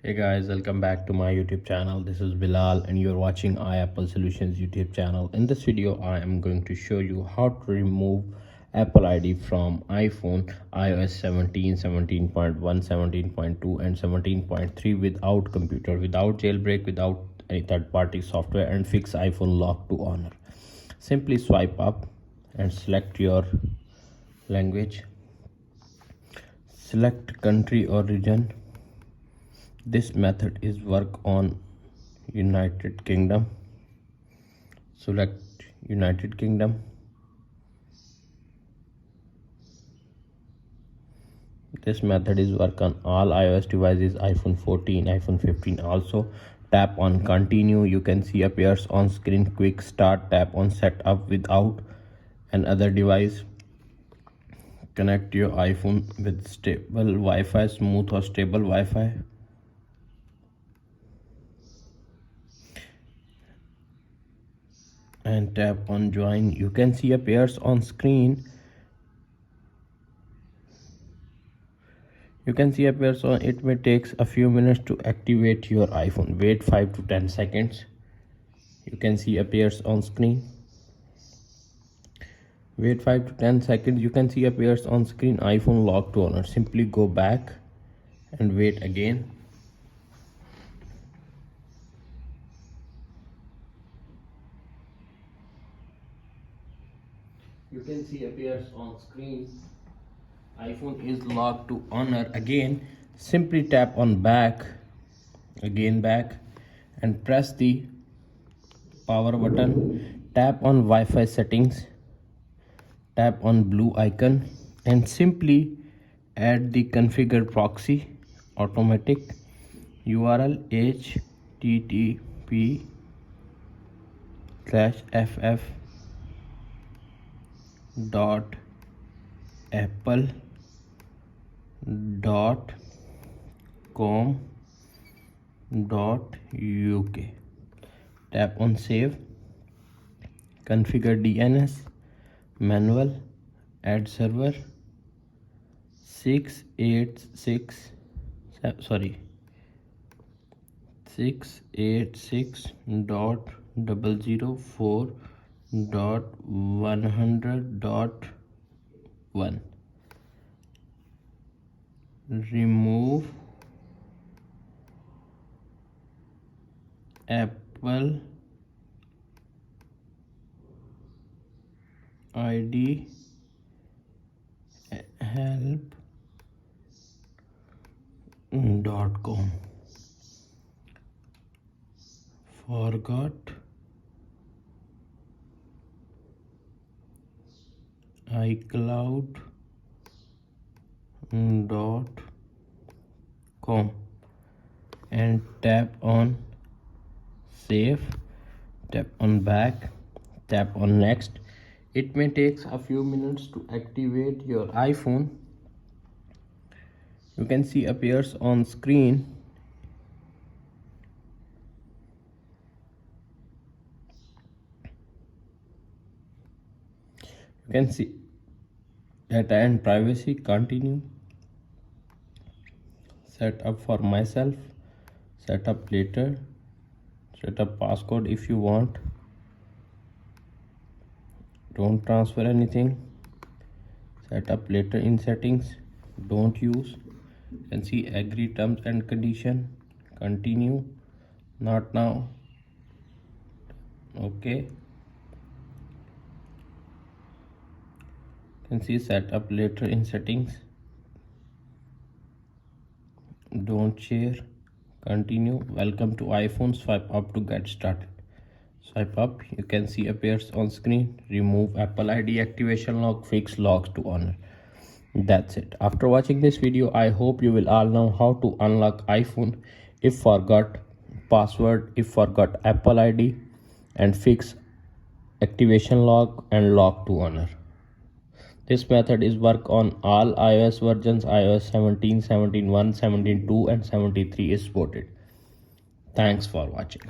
Hey guys, welcome back to my YouTube channel. This is Bilal and you're watching iApple Solutions YouTube channel. In this video, I am going to show you how to remove Apple ID from iPhone iOS 17, 17.1, 17.2 and 17.3 without computer, without jailbreak, without any third-party software, and fix iPhone lock to honor. Simply swipe up and select your language. Select country or region. This method is work on United Kingdom. Select United Kingdom. This method is work on all iOS devices, iPhone 14, iPhone 15 also. Tap on continue. You can see appears on screen quick start. Tap on setup without another device. Connect your iPhone with stable Wi-Fi, smooth or stable Wi-Fi. And tap on join. You can see appears on screen. It may takes a few minutes to activate your iPhone. Wait 5 to 10 seconds. You can see appears on screen. Wait 5 to 10 seconds. You can see appears on screen iPhone lock to honor. Simply go back and wait again. You can see appears on screen iPhone is locked to honor. Again, simply tap on back, again back, and press the power button. Tap on Wi-Fi settings, tap on blue icon, and simply add the configured proxy automatic URL http://apple.com.uk. Tap on save. Configure DNS manual. Add server 686.004.100.1. Remove Apple ID help.com. Forgot iCloud.com and tap on save. Tap on back, tap on next. It may take a few minutes to activate your iPhone. You can see appears on screen. You can see data and privacy, continue. Set up for myself, set up later, set up passcode if you want. Don't transfer anything. Set up later in settings. Don't use. You can see agree terms and condition. Continue. Not now. Okay. You can see set up later in settings. Don't share. Continue. Welcome to iPhone. Swipe up to get started. Swipe up. You can see appears on screen. Remove Apple ID activation lock, fix locks to honor. That's it. After watching this video, I hope you will all know how to unlock iPhone if forgot password, if forgot Apple ID, and fix activation lock and lock to honor. This method is work on all iOS versions. iOS 17, 17.1, 17.2 and 73 is supported. Thanks for watching.